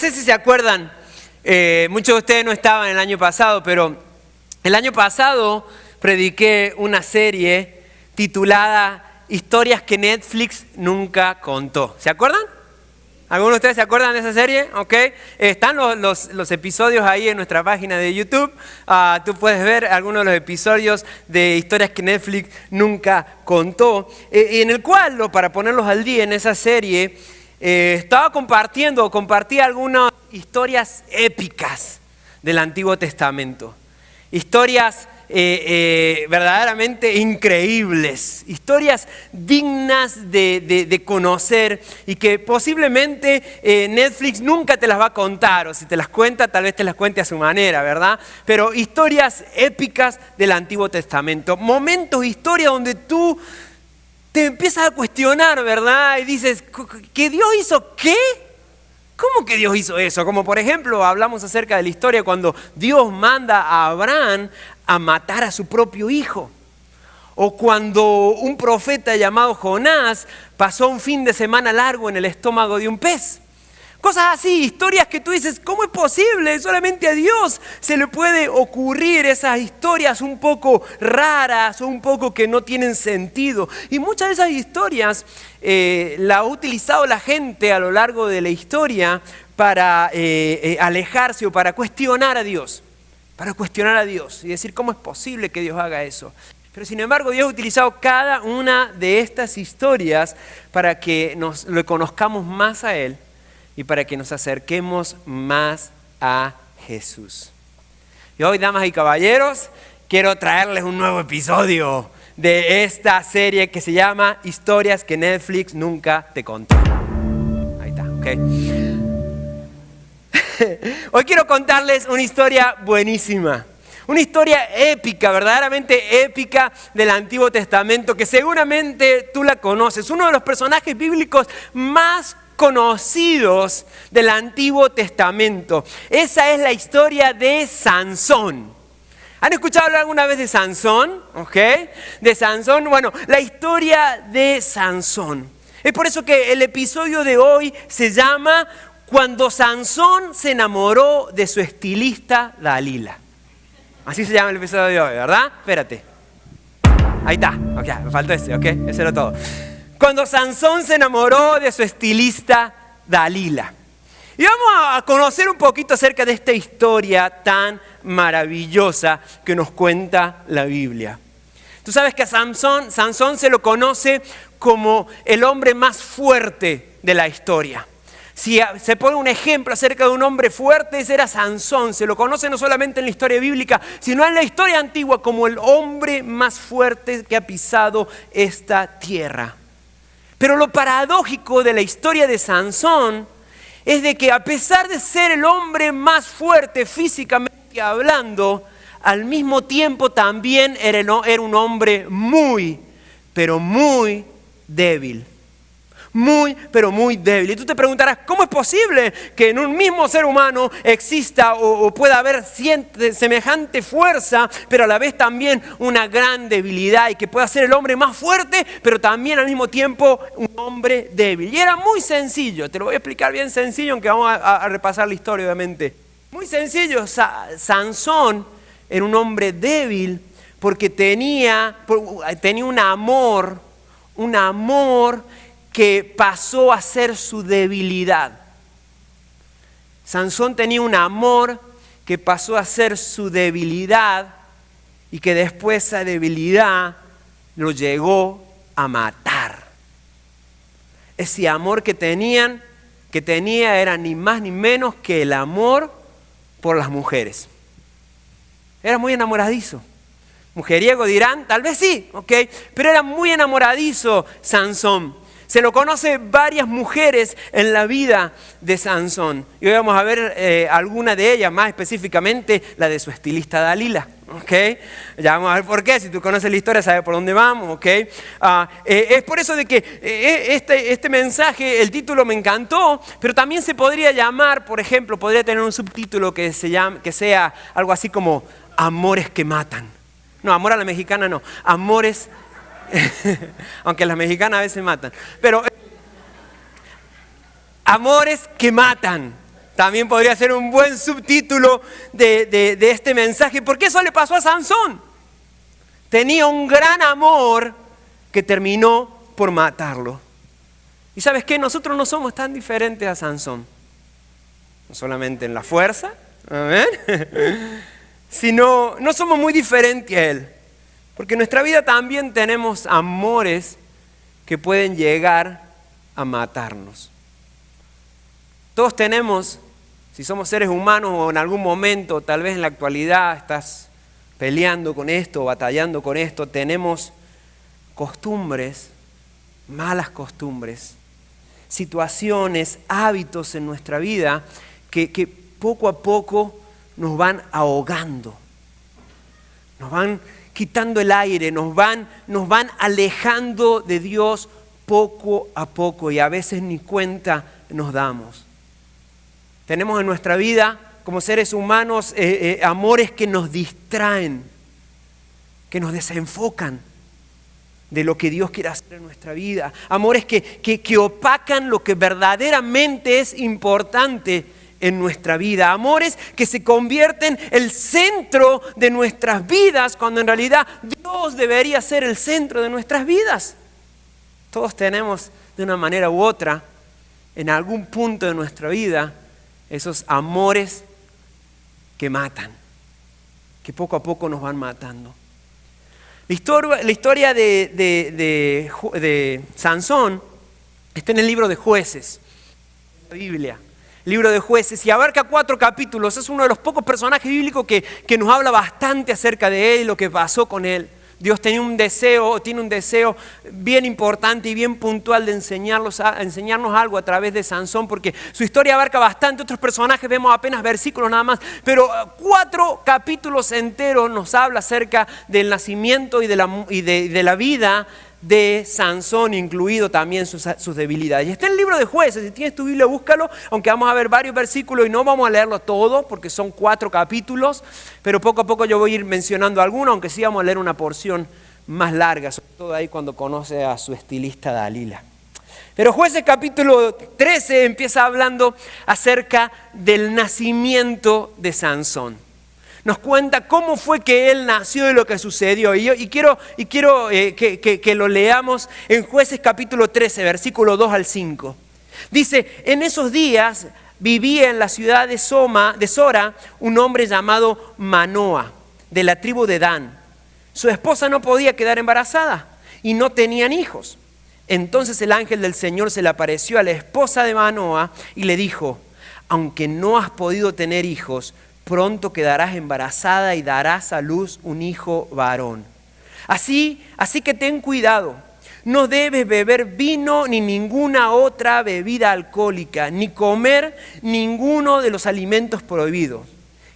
sé si se acuerdan, muchos de ustedes no estaban el año pasado, pero el año pasado prediqué una serie titulada Historias que Netflix nunca contó. ¿Se acuerdan? ¿Algunos de ustedes se acuerdan de esa serie? ¿Ok? Están los episodios ahí en nuestra página de YouTube. Tú puedes ver algunos de los episodios de Historias que Netflix nunca contó. En el cual, para ponerlos al día en esa serie, compartí algunas historias épicas del Antiguo Testamento. Historias verdaderamente increíbles, historias dignas de conocer y que posiblemente Netflix nunca te las va a contar, o si te las cuenta, tal vez te las cuente a su manera, ¿verdad? Pero historias épicas del Antiguo Testamento, momentos, historias donde tú te empiezas a cuestionar, ¿verdad? Y dices, ¿que Dios hizo qué? ¿Cómo que Dios hizo eso? Como por ejemplo, hablamos acerca de la historia cuando Dios manda a Abraham a matar a su propio hijo. O cuando un profeta llamado Jonás pasó un fin de semana largo en el estómago de un pez. Cosas así, historias que tú dices, ¿cómo es posible? Solamente a Dios se le puede ocurrir esas historias un poco raras o un poco que no tienen sentido. Y muchas de esas historias las ha utilizado la gente a lo largo de la historia para alejarse o para cuestionar a Dios. Para cuestionar a Dios y decir, ¿cómo es posible que Dios haga eso? Pero sin embargo, Dios ha utilizado cada una de estas historias para que lo conozcamos más a Él y para que nos acerquemos más a Jesús. Y hoy, damas y caballeros, quiero traerles un nuevo episodio de esta serie que se llama Historias que Netflix nunca te contó. Ahí está, ¿ok? Hoy quiero contarles una historia buenísima. Una historia épica, verdaderamente épica del Antiguo Testamento, que seguramente tú la conoces. Uno de los personajes bíblicos más conocidos del Antiguo Testamento. Esa es la historia de Sansón. ¿Han escuchado hablar alguna vez de Sansón? ¿Ok? De Sansón. Bueno, la historia de Sansón. Es por eso que el episodio de hoy se llama Cuando Sansón se enamoró de su estilista Dalila. Así se llama el episodio de hoy, ¿verdad? Espérate. Ahí está. Ok, me faltó ese, ¿ok? Ese era todo. Cuando Sansón se enamoró de su estilista Dalila. Y vamos a conocer un poquito acerca de esta historia tan maravillosa que nos cuenta la Biblia. Tú sabes que a Sansón se lo conoce como el hombre más fuerte de la historia. Si se pone un ejemplo acerca de un hombre fuerte, ese era Sansón. Se lo conoce no solamente en la historia bíblica, sino en la historia antigua como el hombre más fuerte que ha pisado esta tierra. Pero lo paradójico de la historia de Sansón es de que a pesar de ser el hombre más fuerte físicamente hablando, al mismo tiempo también era un hombre muy, pero muy débil. Muy, pero muy débil. Y tú te preguntarás, ¿cómo es posible que en un mismo ser humano exista o pueda haber semejante fuerza, pero a la vez también una gran debilidad y que pueda ser el hombre más fuerte, pero también al mismo tiempo un hombre débil? Y era muy sencillo, te lo voy a explicar bien sencillo, aunque vamos a repasar la historia obviamente. Muy sencillo, Sansón era un hombre débil porque tenía un amor que pasó a ser su debilidad. Sansón tenía un amor que pasó a ser su debilidad y que después esa debilidad lo llegó a matar. Ese amor que tenía era ni más ni menos que el amor por las mujeres. Era muy enamoradizo. Mujeriego dirán, tal vez sí, ¿ok? Pero era muy enamoradizo Sansón. Se lo conoce varias mujeres en la vida de Sansón. Y hoy vamos a ver alguna de ellas, más específicamente la de su estilista Dalila. ¿Okay? Ya vamos a ver por qué. Si tú conoces la historia, sabes por dónde vamos. ¿Okay? Es por eso de que este mensaje, el título me encantó, pero también se podría llamar, por ejemplo, podría tener un subtítulo que sea algo así como Amores que matan. No, amor a la mexicana no. Amores aunque las mexicanas a veces matan, pero amores que matan. También podría ser un buen subtítulo de este mensaje, porque eso le pasó a Sansón. Tenía un gran amor que terminó por matarlo. ¿Y sabes qué? Nosotros no somos tan diferentes a Sansón. No solamente en la fuerza, amén, sino no somos muy diferentes a él. Porque en nuestra vida también tenemos amores que pueden llegar a matarnos. Todos tenemos, si somos seres humanos o en algún momento, tal vez en la actualidad estás peleando con esto, batallando con esto, tenemos costumbres, malas costumbres, situaciones, hábitos en nuestra vida que poco a poco nos van ahogando, nos van quitando el aire, nos van alejando de Dios poco a poco y a veces ni cuenta nos damos. Tenemos en nuestra vida, como seres humanos, amores que nos distraen, que nos desenfocan de lo que Dios quiere hacer en nuestra vida. Amores que opacan lo que verdaderamente es importante en nuestra vida. Amores que se convierten en el centro de nuestras vidas, cuando en realidad Dios debería ser el centro de nuestras vidas. Todos tenemos, de una manera u otra, en algún punto de nuestra vida, esos amores que matan, que poco a poco nos van matando. La historia de Sansón está en el libro de Jueces, la Biblia, el libro de Jueces, y abarca 4 capítulos. Es uno de los pocos personajes bíblicos que nos habla bastante acerca de él y lo que pasó con él. Dios tiene un deseo bien importante y bien puntual de enseñarnos algo a través de Sansón, porque su historia abarca bastante. Otros personajes vemos apenas versículos nada más, pero 4 capítulos enteros nos habla acerca del nacimiento y de la vida de Sansón, incluido también sus debilidades. Y está en el libro de Jueces. Si tienes tu Biblia, búscalo, aunque vamos a ver varios versículos y no vamos a leerlo todo porque son 4 capítulos, pero poco a poco yo voy a ir mencionando algunos, aunque sí vamos a leer una porción más larga, sobre todo ahí cuando conoce a su estilista Dalila. Pero Jueces capítulo 13 empieza hablando acerca del nacimiento de Sansón. Nos cuenta cómo fue que él nació y lo que sucedió. Y quiero que lo leamos en Jueces capítulo 13, versículo 2 al 5. Dice: en esos días vivía en la ciudad de Sora un hombre llamado Manoa, de la tribu de Dan. Su esposa no podía quedar embarazada y no tenían hijos. Entonces el ángel del Señor se le apareció a la esposa de Manoa y le dijo: aunque no has podido tener hijos, pronto quedarás embarazada y darás a luz un hijo varón. Así que ten cuidado, no debes beber vino ni ninguna otra bebida alcohólica, ni comer ninguno de los alimentos prohibidos.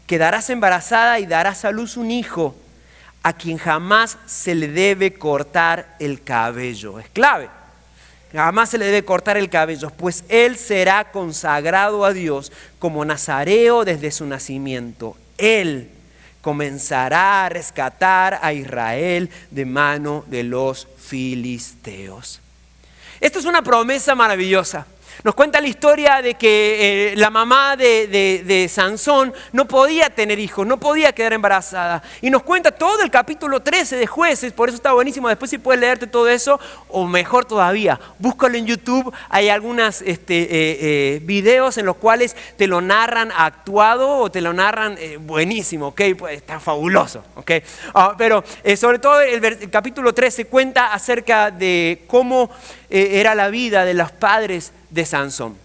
Quedarás embarazada y darás a luz un hijo a quien jamás se le debe cortar el cabello. Es clave. Jamás se le debe cortar el cabello, pues él será consagrado a Dios como nazareo desde su nacimiento. Él comenzará a rescatar a Israel de mano de los filisteos. Esto es una promesa maravillosa. Nos cuenta la historia de que la mamá de Sansón no podía tener hijos, no podía quedar embarazada. Y nos cuenta todo el capítulo 13 de Jueces, por eso está buenísimo. Después si puedes leerte todo eso, o mejor todavía, búscalo en YouTube. Hay algunos videos en los cuales te lo narran actuado o te lo narran buenísimo, ¿ok? Pues está fabuloso, ¿ok? Pero sobre todo el capítulo 13 cuenta acerca de cómo era la vida de los padres de Sansón.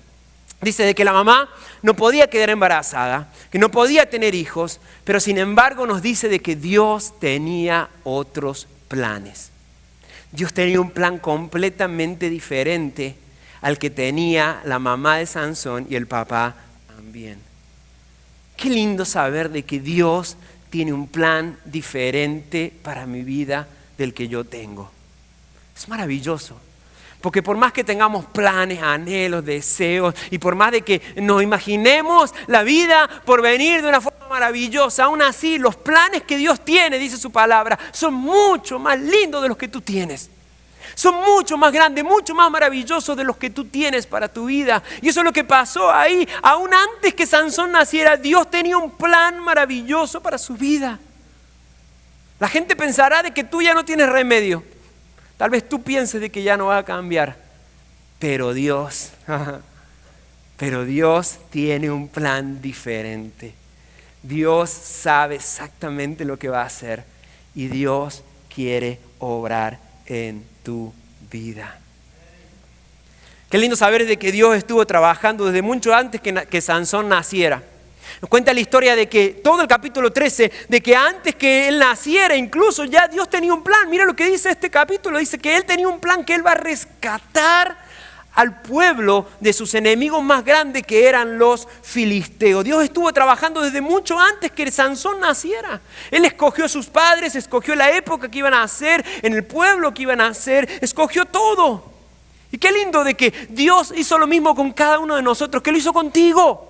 Dice de que la mamá no podía quedar embarazada, que no podía tener hijos, pero sin embargo nos dice de que Dios tenía otros planes. Dios tenía un plan completamente diferente al que tenía la mamá de Sansón y el papá también. Qué lindo saber de que Dios tiene un plan diferente para mi vida del que yo tengo. Es maravilloso. Porque por más que tengamos planes, anhelos, deseos, y por más de que nos imaginemos la vida por venir de una forma maravillosa, aún así los planes que Dios tiene, dice su palabra, son mucho más lindos de los que tú tienes. Son mucho más grandes, mucho más maravillosos de los que tú tienes para tu vida. Y eso es lo que pasó ahí. Aún antes que Sansón naciera, Dios tenía un plan maravilloso para su vida. La gente pensará de que tú ya no tienes remedio. Tal vez tú pienses de que ya no va a cambiar. Pero Dios tiene un plan diferente. Dios sabe exactamente lo que va a hacer. Y Dios quiere obrar en tu vida. Qué lindo saber de que Dios estuvo trabajando desde mucho antes que Sansón naciera. Nos cuenta la historia de que todo el capítulo 13, de que antes que él naciera, incluso ya Dios tenía un plan. Mira lo que dice este capítulo, dice que él tenía un plan, que él va a rescatar al pueblo de sus enemigos más grandes, que eran los filisteos. Dios estuvo trabajando desde mucho antes que Sansón naciera. Él escogió a sus padres, escogió la época que iban a hacer, en el pueblo que iban a hacer, escogió todo. Y qué lindo de que Dios hizo lo mismo con cada uno de nosotros, que lo hizo contigo.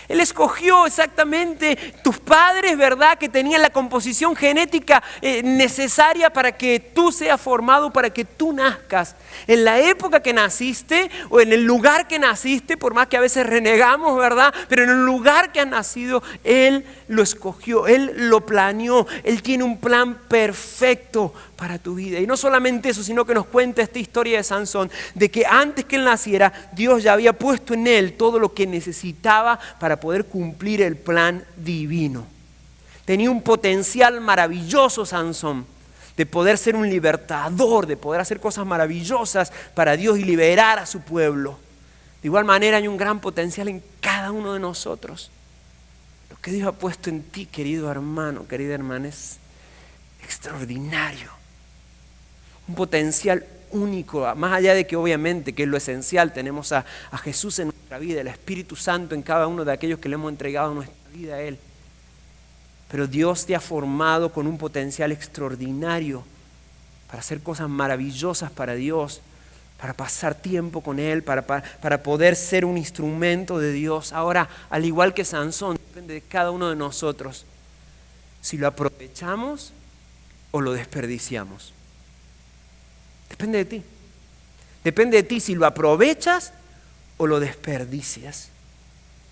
Él escogió exactamente tus padres, ¿verdad? Que tenían la composición genética necesaria para que tú seas formado, para que tú nazcas. En la época que naciste o en el lugar que naciste, por más que a veces renegamos, ¿verdad? Pero en el lugar que has nacido, Él lo escogió, Él lo planeó. Él tiene un plan perfecto para tu vida. Y no solamente eso, sino que nos cuenta esta historia de Sansón, de que antes que él naciera, Dios ya había puesto en él todo lo que necesitaba para poder cumplir el plan divino. Tenía un potencial maravilloso Sansón, de poder ser un libertador, de poder hacer cosas maravillosas para Dios y liberar a su pueblo. De igual manera hay un gran potencial en cada uno de nosotros. Lo que Dios ha puesto en ti, querido hermano, querida hermana, es extraordinario. Un potencial único, más allá de que obviamente, que es lo esencial, tenemos a Jesús en nuestra vida, el Espíritu Santo en cada uno de aquellos que le hemos entregado nuestra vida a Él. Pero Dios te ha formado con un potencial extraordinario para hacer cosas maravillosas para Dios, para pasar tiempo con Él, para poder ser un instrumento de Dios. Ahora, al igual que Sansón, depende de cada uno de nosotros si lo aprovechamos o lo desperdiciamos. Depende de ti. Depende de ti si lo aprovechas o lo desperdicias.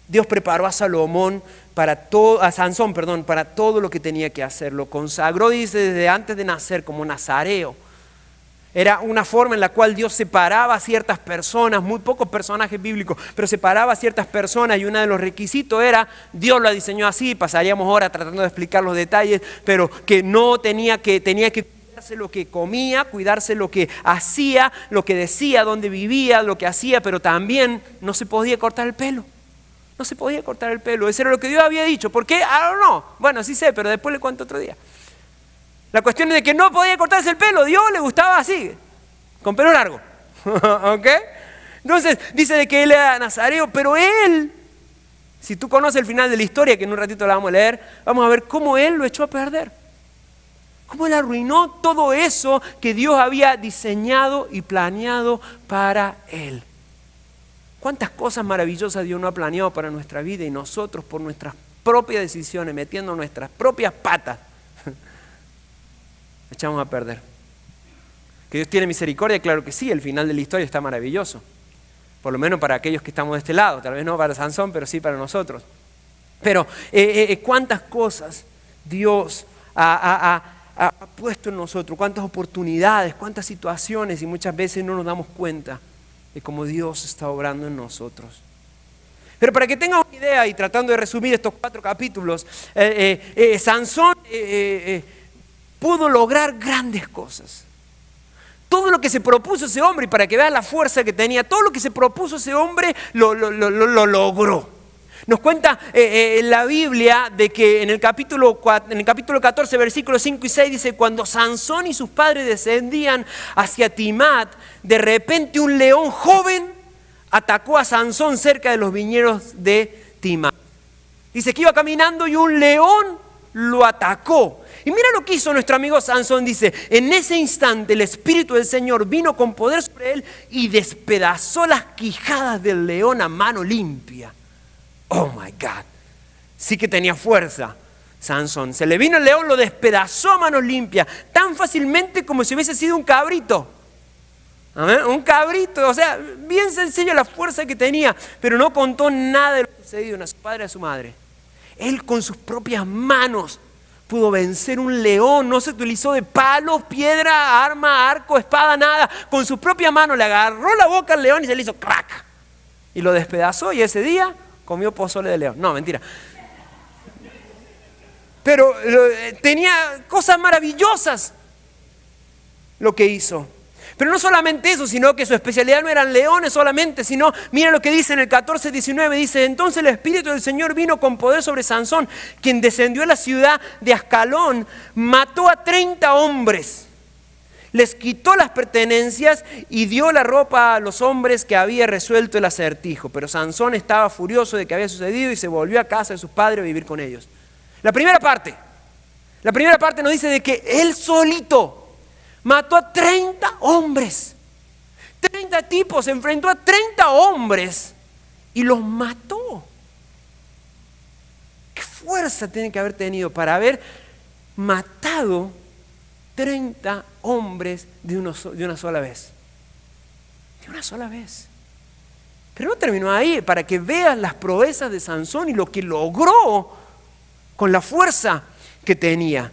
Dios preparó a Sansón para todo lo que tenía que hacer. Lo consagró, dice, desde antes de nacer como nazareo. Era una forma en la cual Dios separaba a ciertas personas, muy pocos personajes bíblicos, pero separaba a ciertas personas, y uno de los requisitos era, Dios lo diseñó así, pasaríamos horas tratando de explicar los detalles, pero que no tenía que cuidarse lo que comía, cuidarse lo que hacía, lo que decía, dónde vivía, lo que hacía, pero también no se podía cortar el pelo. No se podía cortar el pelo. Eso era lo que Dios había dicho. ¿Por qué? I don't know. Bueno, sí sé, pero después le cuento otro día. La cuestión es de que no podía cortarse el pelo. Dios le gustaba así, con pelo largo. ¿Ok? Entonces dice de que él era nazareo, pero él, si tú conoces el final de la historia, que en un ratito la vamos a leer, vamos a ver cómo él lo echó a perder. Cómo él arruinó todo eso que Dios había diseñado y planeado para él. ¿Cuántas cosas maravillosas Dios no ha planeado para nuestra vida, y nosotros por nuestras propias decisiones, metiendo nuestras propias patas, echamos a perder? ¿Que Dios tiene misericordia? Claro que sí, el final de la historia está maravilloso. Por lo menos para aquellos que estamos de este lado, tal vez no para Sansón, pero sí para nosotros. Pero cuántas cosas Dios ha puesto en nosotros, cuántas oportunidades, cuántas situaciones, y muchas veces no nos damos cuenta de cómo Dios está obrando en nosotros. Pero para que tengan una idea, y tratando de resumir estos 4 capítulos, Sansón pudo lograr grandes cosas. Todo lo que se propuso ese hombre, y para que vean la fuerza que tenía, todo lo que se propuso ese hombre lo logró. Nos cuenta la Biblia de que en el capítulo 14, versículos 5 y 6 dice: cuando Sansón y sus padres descendían hacia Timat, de repente un león joven atacó a Sansón cerca de los viñedos de Timat. Dice que iba caminando y un león lo atacó. Y mira lo que hizo nuestro amigo Sansón. Dice: en ese instante el Espíritu del Señor vino con poder sobre él y despedazó las quijadas del león a mano limpia. Oh my God, sí que tenía fuerza Sansón. Se le vino el león, lo despedazó a manos limpias, tan fácilmente como si hubiese sido un cabrito. Amén. Un cabrito, o sea, bien sencillo la fuerza que tenía, pero no contó nada de lo sucedido a su padre y a su madre. Él con sus propias manos pudo vencer un león, no se utilizó de palos, piedra, arma, arco, espada, nada. Con sus propias manos le agarró la boca al león y se le hizo crack. Y lo despedazó y ese día comió pozole de león. No, mentira. Pero tenía cosas maravillosas lo que hizo. Pero no solamente eso, sino que su especialidad no eran leones solamente, sino, mira lo que dice en el 14:19, dice, entonces el Espíritu del Señor vino con poder sobre Sansón, quien descendió a la ciudad de Ascalón, mató a 30 hombres, les quitó las pertenencias y dio la ropa a los hombres que había resuelto el acertijo. Pero Sansón estaba furioso de que había sucedido y se volvió a casa de sus padres a vivir con ellos. La primera parte nos dice de que él solito mató a 30 hombres. 30 tipos, se enfrentó a 30 hombres y los mató. ¿Qué fuerza tiene que haber tenido para haber matado 30 hombres de una sola vez? De una sola vez. Pero no terminó ahí, para que veas las proezas de Sansón y lo que logró con la fuerza que tenía.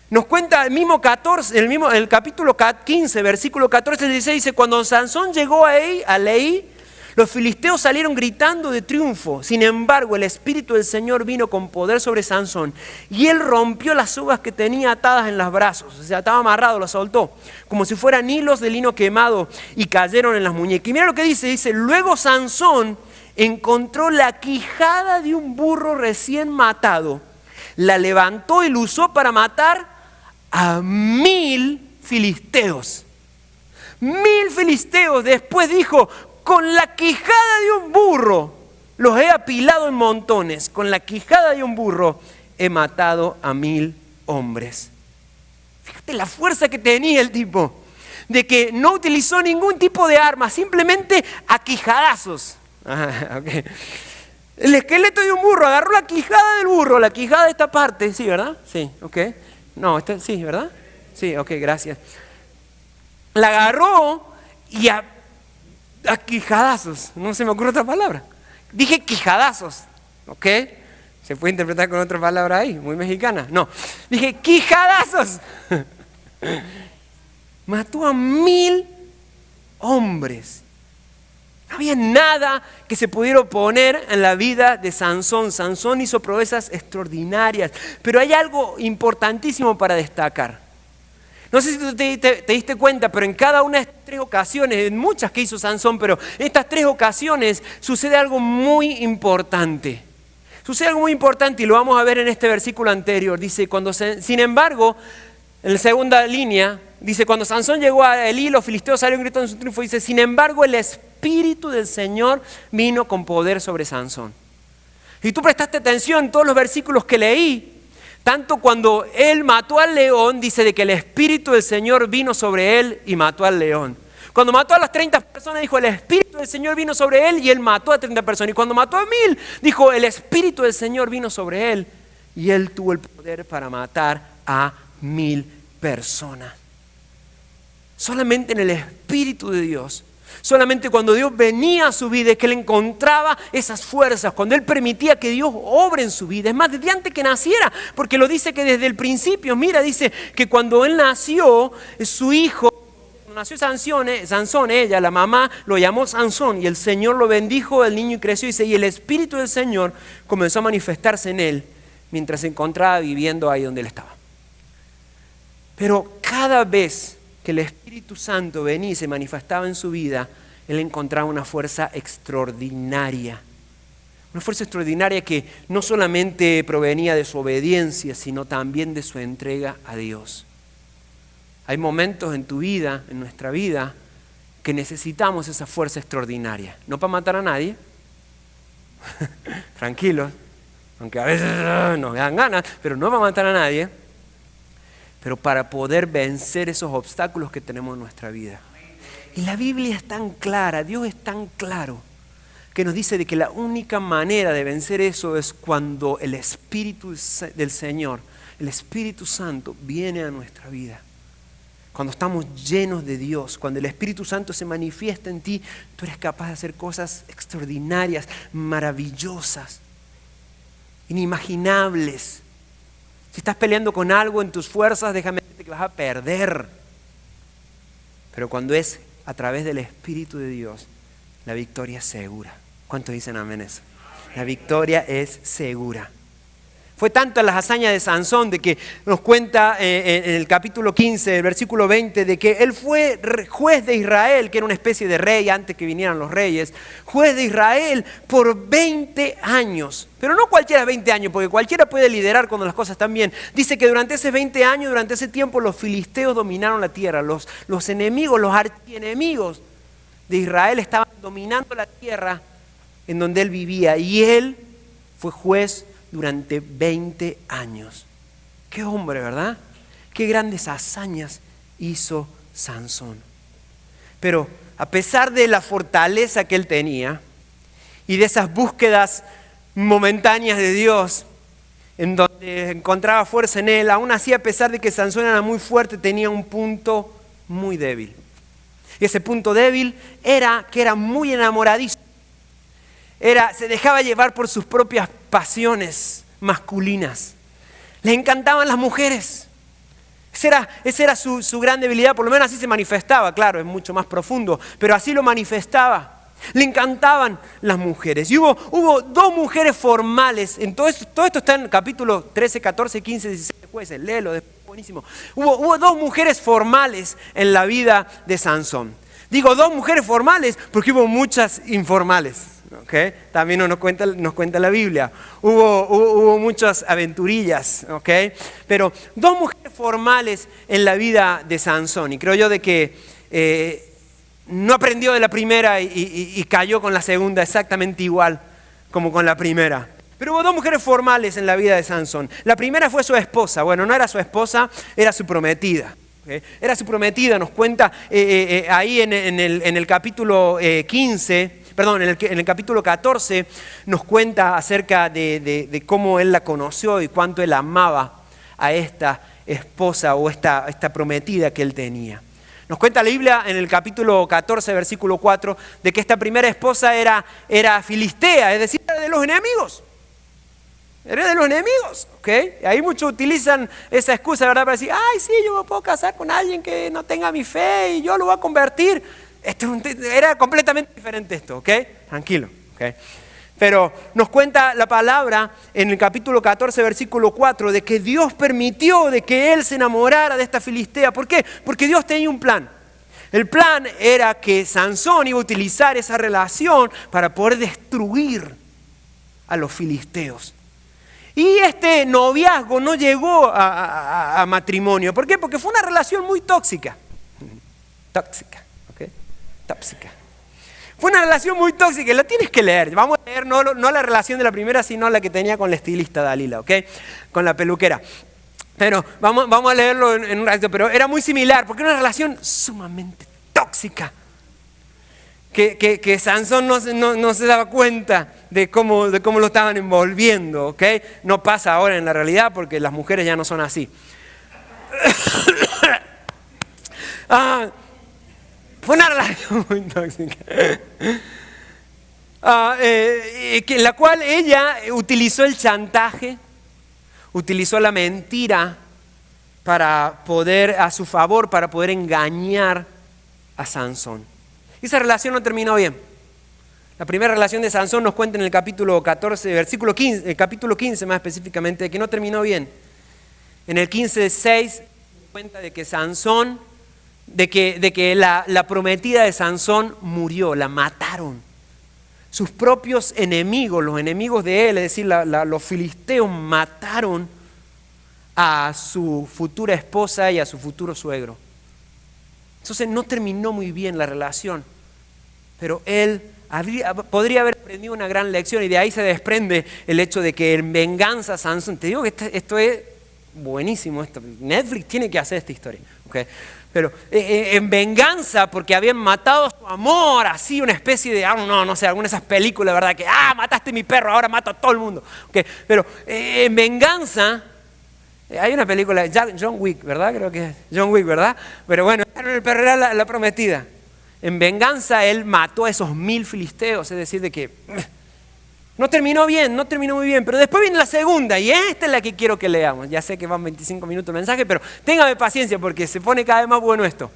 Nos cuenta el capítulo 15, versículo 14-16, dice, cuando Sansón llegó a Leí, los filisteos salieron gritando de triunfo. Sin embargo, el Espíritu del Señor vino con poder sobre Sansón y él rompió las sogas que tenía atadas en los brazos. O sea, estaba amarrado, las soltó, como si fueran hilos de lino quemado y cayeron en las muñecas. Y mira lo que dice, luego Sansón encontró la quijada de un burro recién matado, la levantó y la usó para matar a 1000 filisteos. 1000 filisteos. Después dijo, con la quijada de un burro los he apilado en montones. Con la quijada de un burro he matado a 1000 hombres. Fíjate la fuerza que tenía el tipo, de que no utilizó ningún tipo de arma, simplemente a quijadazos. Okay. El esqueleto de un burro, agarró la quijada del burro, la quijada de esta parte, sí, ¿verdad? Sí, ok. No, sí, ¿verdad? Sí, ok, gracias. La agarró y a quijadazos, no se me ocurre otra palabra. Dije quijadazos, ok. Se puede interpretar con otra palabra ahí, muy mexicana. No, dije quijadazos. Mató a 1000 hombres. No había nada que se pudiera oponer en la vida de Sansón. Sansón hizo proezas extraordinarias, pero hay algo importantísimo para destacar. No sé si tú te diste cuenta, pero en cada una de estas 3 ocasiones, en muchas que hizo Sansón, pero en estas 3 ocasiones sucede algo muy importante. Sucede algo muy importante y lo vamos a ver en este versículo anterior. Dice, sin embargo, en la segunda línea, dice, cuando Sansón llegó a Elí, los filisteos salieron gritando en su triunfo. Dice, sin embargo, el Espíritu del Señor vino con poder sobre Sansón. Si tú prestaste atención en todos los versículos que leí, tanto cuando él mató al león, dice de que el Espíritu del Señor vino sobre él y mató al león. Cuando mató a las 30 personas, dijo, el Espíritu del Señor vino sobre él y él mató a 30 personas. Y cuando mató a 1000, dijo, el Espíritu del Señor vino sobre él y él tuvo el poder para matar a 1000 personas. Solamente en el Espíritu de Dios, solamente cuando Dios venía a su vida es que él encontraba esas fuerzas, cuando él permitía que Dios obre en su vida. Es más, desde antes que naciera, porque lo dice que desde el principio, mira, dice que cuando él nació, su hijo, cuando nació Sansón, ella, la mamá, lo llamó Sansón y el Señor lo bendijo, el niño creció, dice, y el Espíritu del Señor comenzó a manifestarse en él mientras se encontraba viviendo ahí donde él estaba. Pero cada vez que el Espíritu Santo venía y se manifestaba en su vida, él encontraba una fuerza extraordinaria. Una fuerza extraordinaria que no solamente provenía de su obediencia, sino también de su entrega a Dios. Hay momentos en tu vida, en nuestra vida, que necesitamos esa fuerza extraordinaria. No para matar a nadie, tranquilos, aunque a veces nos dan ganas, pero no para matar a nadie, pero para poder vencer esos obstáculos que tenemos en nuestra vida. Y la Biblia es tan clara, Dios es tan claro, que nos dice de que la única manera de vencer eso es cuando el Espíritu del Señor, el Espíritu Santo, viene a nuestra vida. Cuando estamos llenos de Dios, cuando el Espíritu Santo se manifiesta en ti, tú eres capaz de hacer cosas extraordinarias, maravillosas, inimaginables. Si estás peleando con algo en tus fuerzas, déjame decirte que vas a perder. Pero cuando es a través del Espíritu de Dios, la victoria es segura. ¿Cuántos dicen amén eso? La victoria es segura. Fue tanto las hazañas de Sansón de que nos cuenta en el capítulo 15, el versículo 20, de que él fue juez de Israel, que era una especie de rey antes que vinieran los reyes, juez de Israel por 20 años. Pero no cualquiera 20 años, porque cualquiera puede liderar cuando las cosas están bien. Dice que durante esos 20 años, durante ese tiempo, los filisteos dominaron la tierra. Los enemigos, los archienemigos de Israel estaban dominando la tierra en donde él vivía. Y él fue juez durante 20 años. Qué hombre, ¿verdad? Qué grandes hazañas hizo Sansón. Pero a pesar de la fortaleza que él tenía y de esas búsquedas momentáneas de Dios, en donde encontraba fuerza en él, aún así, a pesar de que Sansón era muy fuerte, tenía un punto muy débil. Y ese punto débil era que era muy enamoradizo. Se dejaba llevar por sus propias pasiones masculinas. Le encantaban las mujeres. Esa era su gran debilidad, por lo menos así se manifestaba. Claro, es mucho más profundo, pero así lo manifestaba. Le encantaban las mujeres. Y hubo dos mujeres formales. Todo esto está en el capítulo 13, 14, 15, 16 de Jueces. Léelo, buenísimo. Hubo dos mujeres formales en la vida de Sansón. Digo dos mujeres formales porque hubo muchas informales. Okay. También nos cuenta la Biblia. Hubo muchas aventurillas, okay. Pero dos mujeres formales en la vida de Sansón. Y creo yo de que no aprendió de la primera y cayó con la segunda exactamente igual como con la primera. Pero hubo dos mujeres formales en la vida de Sansón. La primera fue su esposa. Bueno, no era su esposa, era su prometida. Okay. Era su prometida, nos cuenta ahí en el capítulo 15. Perdón, en el capítulo 14 nos cuenta acerca de cómo él la conoció y cuánto él amaba a esta esposa o esta prometida que él tenía. Nos cuenta la Biblia en el capítulo 14, versículo 4, de que esta primera esposa era filistea, es decir, era de los enemigos. Era de los enemigos, ¿ok? Ahí muchos utilizan esa excusa, ¿verdad? Para decir, ay, sí, yo me puedo casar con alguien que no tenga mi fe y yo lo voy a convertir. Era completamente diferente esto, ¿ok? Tranquilo, ¿ok? Pero nos cuenta la palabra en el capítulo 14, versículo 4, de que Dios permitió de que él se enamorara de esta filistea. ¿Por qué? Porque Dios tenía un plan. El plan era que Sansón iba a utilizar esa relación para poder destruir a los filisteos. Y este noviazgo no llegó a matrimonio. ¿Por qué? Porque fue una relación muy tóxica. Tóxica. Tóxica. Fue una relación muy tóxica, la tienes que leer. Vamos a leer no la relación de la primera, sino la que tenía con la estilista Dalila, ¿ok? Con la peluquera. Pero vamos a leerlo en un ratito, pero era muy similar, porque era una relación sumamente tóxica. Que Sansón no se daba cuenta de cómo lo estaban envolviendo, ¿ok? No pasa ahora en la realidad, porque las mujeres ya no son así. Fue una relación muy tóxica, en la cual ella utilizó el chantaje, utilizó la mentira a su favor, para poder engañar a Sansón. Y esa relación no terminó bien. La primera relación de Sansón nos cuenta en el capítulo 14, versículo 15, el capítulo 15 más específicamente, que no terminó bien. En el 15:6 cuenta de que Sansón, de que la prometida de Sansón murió, la mataron. Sus propios enemigos, los enemigos de él, es decir, los filisteos, mataron a su futura esposa y a su futuro suegro. Entonces no terminó muy bien la relación, pero él podría haber aprendido una gran lección, y de ahí se desprende el hecho de que en venganza Sansón, te digo que esto es buenísimo, Netflix tiene que hacer esta historia, ¿okay? Pero en venganza, porque habían matado su amor, así una especie de, no sé, alguna de esas películas, ¿verdad? Que, mataste a mi perro, ahora mato a todo el mundo. Okay. Pero en venganza, Hay una película, John Wick, ¿verdad? Creo que es John Wick, ¿verdad? Pero bueno, pero era la prometida. En venganza él mató a esos 1000 filisteos, es decir, de que no terminó muy bien, pero después viene la segunda y esta es la que quiero que leamos. Ya sé que van 25 minutos el mensaje, pero téngame paciencia porque se pone cada vez más bueno esto.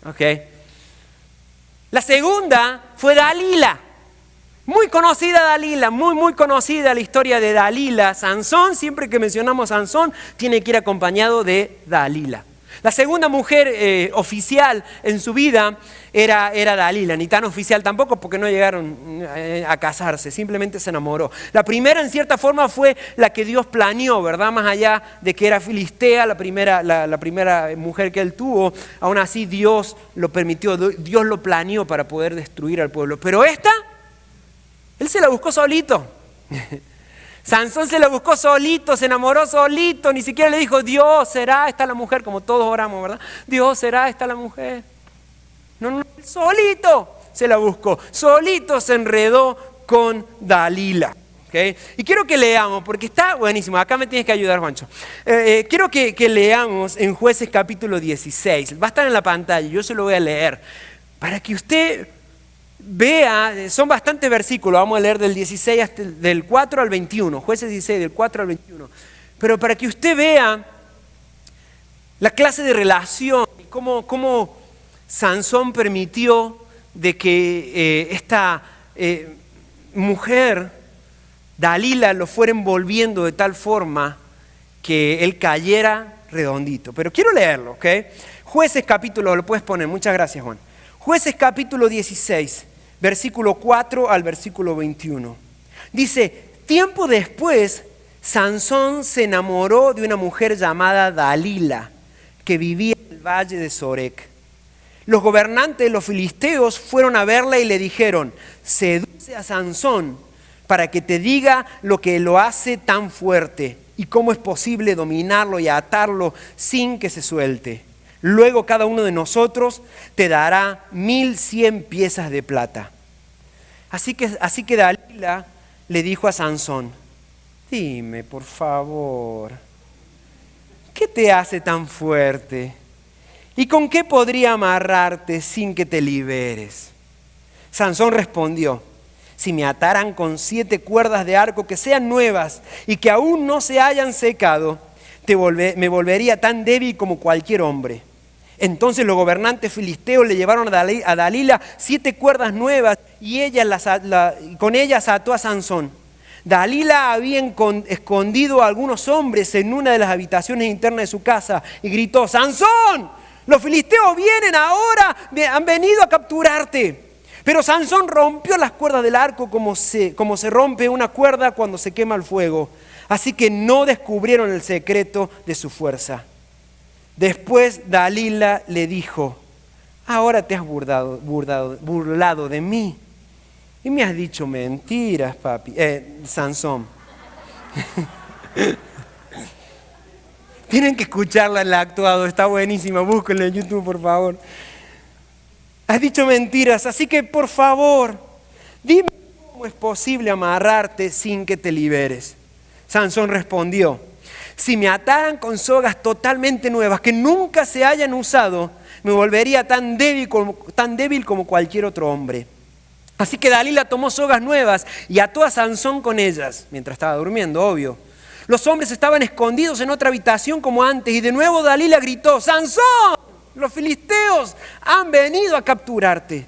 ¿Okay? La segunda fue Dalila. Muy conocida Dalila, muy conocida la historia de Dalila. Sansón, siempre que mencionamos Sansón, tiene que ir acompañado de Dalila. La segunda mujer oficial en su vida era Dalila, ni tan oficial tampoco porque no llegaron a casarse, simplemente se enamoró. La primera en cierta forma fue la que Dios planeó, ¿verdad? Más allá de que era filistea, la primera mujer que él tuvo, aún así Dios lo permitió, Dios lo planeó para poder destruir al pueblo. Pero esta, él se la buscó solito. Sansón se la buscó solito, se enamoró solito, ni siquiera le dijo, Dios, ¿será esta la mujer? Como todos oramos, ¿verdad? Dios, ¿será esta la mujer? No, solito se la buscó, solito se enredó con Dalila. ¿Okay? Y quiero que leamos, porque está buenísimo, acá me tienes que ayudar, Juancho. Quiero que leamos en Jueces capítulo 16, va a estar en la pantalla, yo se lo voy a leer, para que usted vea, son bastantes versículos, vamos a leer del 4 al 21, Jueces 16, del 4 al 21. Pero para que usted vea la clase de relación, cómo Sansón permitió de que esta mujer, Dalila, lo fuera envolviendo de tal forma que él cayera redondito. Pero quiero leerlo, ¿ok? Jueces capítulo, lo puedes poner, muchas gracias, Juan. Jueces capítulo 16. Versículo 4 al versículo 21. Dice, tiempo después, Sansón se enamoró de una mujer llamada Dalila, que vivía en el valle de Sorek. Los gobernantes de los filisteos fueron a verla y le dijeron, seduce a Sansón para que te diga lo que lo hace tan fuerte y cómo es posible dominarlo y atarlo sin que se suelte. Luego cada uno de nosotros te dará 1100 piezas de plata. Así que Dalila le dijo a Sansón, dime por favor, ¿qué te hace tan fuerte? ¿Y con qué podría amarrarte sin que te liberes? Sansón respondió, si me ataran con 7 cuerdas de arco que sean nuevas y que aún no se hayan secado, me volvería tan débil como cualquier hombre. Entonces los gobernantes filisteos le llevaron a Dalila 7 cuerdas nuevas y con ellas ató a Sansón. Dalila había escondido a algunos hombres en una de las habitaciones internas de su casa y gritó, ¡Sansón! Los filisteos vienen ahora, han venido a capturarte. Pero Sansón rompió las cuerdas del arco como se rompe una cuerda cuando se quema el fuego. Así que no descubrieron el secreto de su fuerza. Después Dalila le dijo, ahora te has burlado de mí y me has dicho mentiras, Sansón. Tienen que escucharla en el actuado, está buenísima, búsquenla en YouTube por favor. Has dicho mentiras, así que por favor, dime cómo es posible amarrarte sin que te liberes. Sansón respondió, si me ataran con sogas totalmente nuevas que nunca se hayan usado, me volvería tan débil como cualquier otro hombre. Así que Dalila tomó sogas nuevas y ató a Sansón con ellas, mientras estaba durmiendo, obvio. Los hombres estaban escondidos en otra habitación como antes y de nuevo Dalila gritó, ¡Sansón! Los filisteos han venido a capturarte.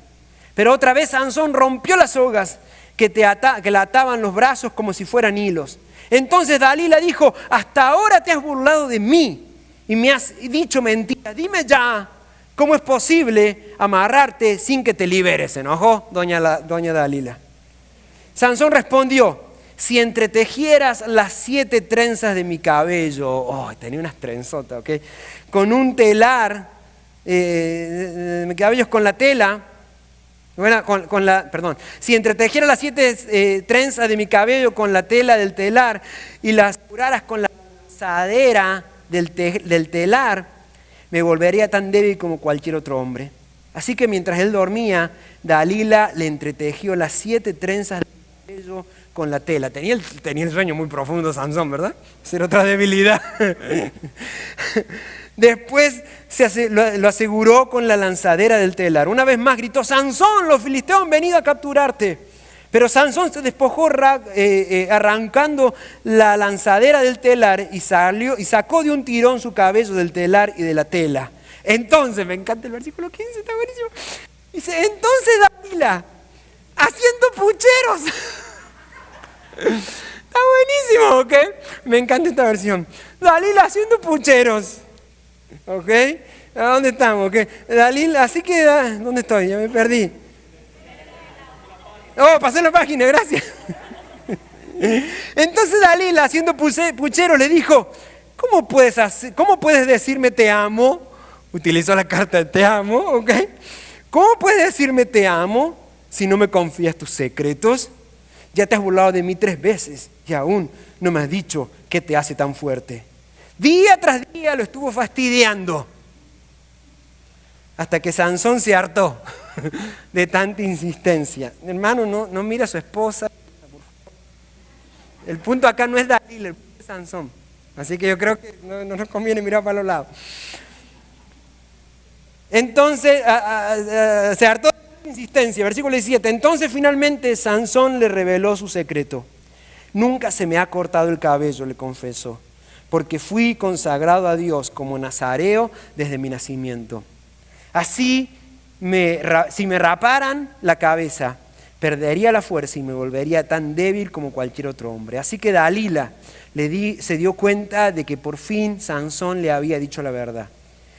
Pero otra vez Sansón rompió las sogas que le ataban los brazos como si fueran hilos. Entonces Dalila dijo, hasta ahora te has burlado de mí y me has dicho mentiras. Dime ya, ¿cómo es posible amarrarte sin que te liberes? Se enojó doña Dalila. Sansón respondió, si entretejieras las 7 trenzas de mi cabello, tenía unas trenzotas, ¿ok? Con un telar, mis cabellos con la tela, si entretejieras las 7 trenzas de mi cabello con la tela del telar y las curaras con la lanzadera del telar, me volvería tan débil como cualquier otro hombre. Así que mientras él dormía, Dalila le entretejió las 7 trenzas del cabello con la tela. Tenía el sueño muy profundo Sansón, ¿verdad? Esa era otra debilidad. Después lo aseguró con la lanzadera del telar. Una vez más gritó: Sansón, los filisteos han venido a capturarte. Pero Sansón se despojó arrancando la lanzadera del telar y sacó de un tirón su cabello del telar y de la tela. Entonces, me encanta el versículo 15, está buenísimo. Dice: entonces Dalila, haciendo pucheros. Está buenísimo, ¿ok? Me encanta esta versión. Dalila haciendo pucheros. ¿Ok? ¿A dónde estamos? ¿Ok? Dalila, así que, ¿dónde estoy? Ya me perdí. Oh, pasé la página, gracias. Entonces Dalila, haciendo pucheros, le dijo: ¿cómo puedes decirme te amo? Utilizó la carta de te amo, ¿ok? ¿Cómo puedes decirme te amo si no me confías tus secretos? Ya te has burlado de mí 3 veces y aún no me has dicho qué te hace tan fuerte. Día tras día lo estuvo fastidiando hasta que Sansón se hartó de tanta insistencia. Hermano, no mira a su esposa. El punto acá no es Dalila, el punto es Sansón. Así que yo creo que no nos conviene mirar para los lados. Entonces, se hartó de tanta insistencia. Versículo 17. Entonces finalmente Sansón le reveló su secreto. Nunca se me ha cortado el cabello, le confesó, porque fui consagrado a Dios como nazareo desde mi nacimiento. Así, si me raparan la cabeza, perdería la fuerza y me volvería tan débil como cualquier otro hombre. Así que Dalila se dio cuenta de que por fin Sansón le había dicho la verdad.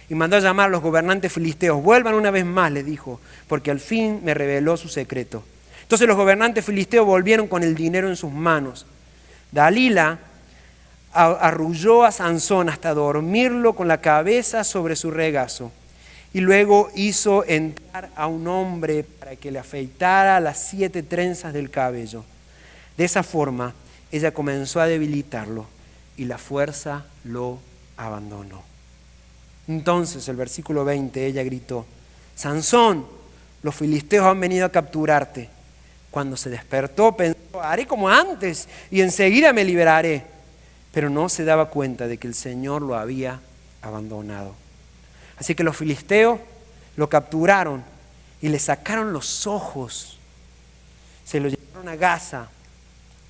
Y mandó a llamar a los gobernantes filisteos. Vuelvan una vez más, les dijo, porque al fin me reveló su secreto. Entonces los gobernantes filisteos volvieron con el dinero en sus manos. Dalila arrulló a Sansón hasta dormirlo con la cabeza sobre su regazo. Y luego hizo entrar a un hombre para que le afeitara las 7 trenzas del cabello. De esa forma, ella comenzó a debilitarlo y la fuerza lo abandonó. Entonces, el versículo 20, ella gritó: Sansón, los filisteos han venido a capturarte. Cuando se despertó, pensó: haré como antes y enseguida me liberaré. Pero no se daba cuenta de que el Señor lo había abandonado. Así que los filisteos lo capturaron y le sacaron los ojos. Se lo llevaron a Gaza,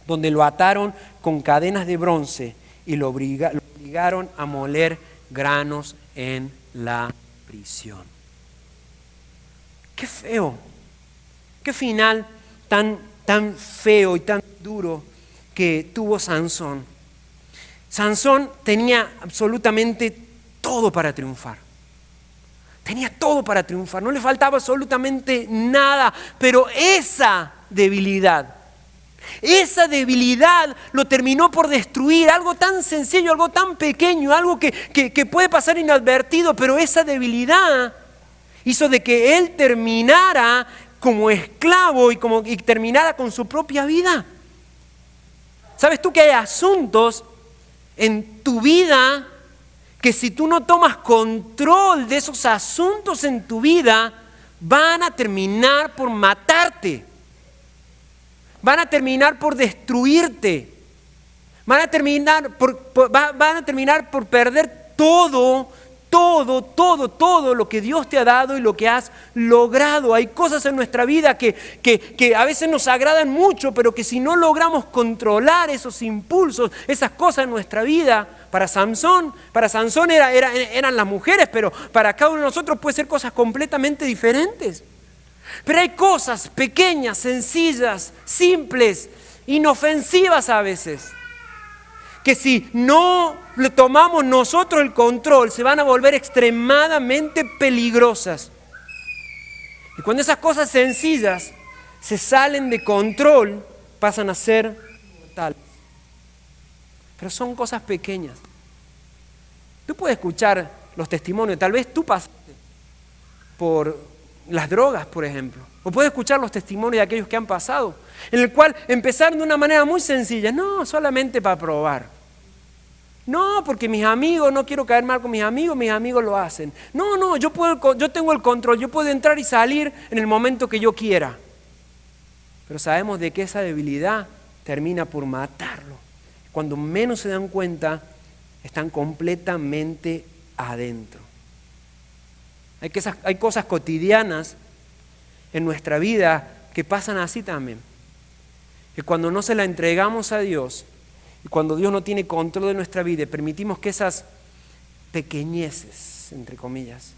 donde lo ataron con cadenas de bronce y lo obligaron a moler granos en la prisión. Qué feo, qué final tan feo y tan duro que tuvo Sansón. Sansón tenía absolutamente todo para triunfar. Tenía todo para triunfar, no le faltaba absolutamente nada, pero esa debilidad lo terminó por destruir. Algo tan sencillo, algo tan pequeño, algo que puede pasar inadvertido, pero esa debilidad hizo de que él terminara como esclavo y terminara con su propia vida. ¿Sabes tú que hay asuntos en tu vida que si tú no tomas control de esos asuntos en tu vida, van a terminar por matarte? Van a terminar por destruirte. Van a terminar por perder todo lo que Dios te ha dado y lo que has logrado. Hay cosas en nuestra vida que a veces nos agradan mucho, pero que si no logramos controlar esos impulsos, esas cosas en nuestra vida, para Sansón eran las mujeres, pero para cada uno de nosotros puede ser cosas completamente diferentes. Pero hay cosas pequeñas, sencillas, simples, inofensivas a veces, que si no le tomamos nosotros el control, se van a volver extremadamente peligrosas. Y cuando esas cosas sencillas se salen de control, pasan a ser mortales. Pero son cosas pequeñas. Tú puedes escuchar los testimonios, tal vez tú pasaste por las drogas, por ejemplo. O puedes escuchar los testimonios de aquellos que han pasado, en el cual empezaron de una manera muy sencilla. No, solamente para probar. No, porque mis amigos, no quiero caer mal con mis amigos lo hacen. No, yo tengo el control, yo puedo entrar y salir en el momento que yo quiera. Pero sabemos de que esa debilidad termina por matarlo. Cuando menos se dan cuenta, están completamente adentro. Hay cosas cotidianas en nuestra vida que pasan así también. Que cuando no se la entregamos a Dios, y cuando Dios no tiene control de nuestra vida, y permitimos que esas pequeñeces, entre comillas,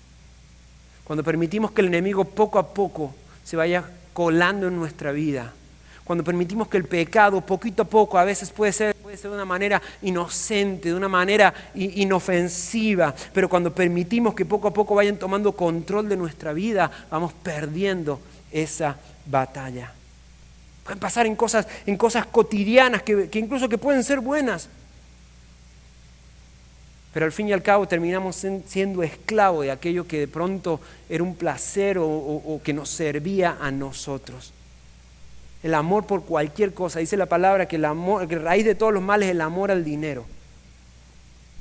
cuando permitimos que el enemigo poco a poco se vaya colando en nuestra vida, cuando permitimos que el pecado poquito a poco, a veces puede ser de una manera inocente, de una manera inofensiva, pero cuando permitimos que poco a poco vayan tomando control de nuestra vida, vamos perdiendo esa batalla. Pueden pasar en cosas cotidianas que incluso que pueden ser buenas, pero al fin y al cabo terminamos siendo esclavos de aquello que de pronto era un placer o que nos servía a nosotros. El amor por cualquier cosa. Dice la palabra que que raíz de todos los males es el amor al dinero.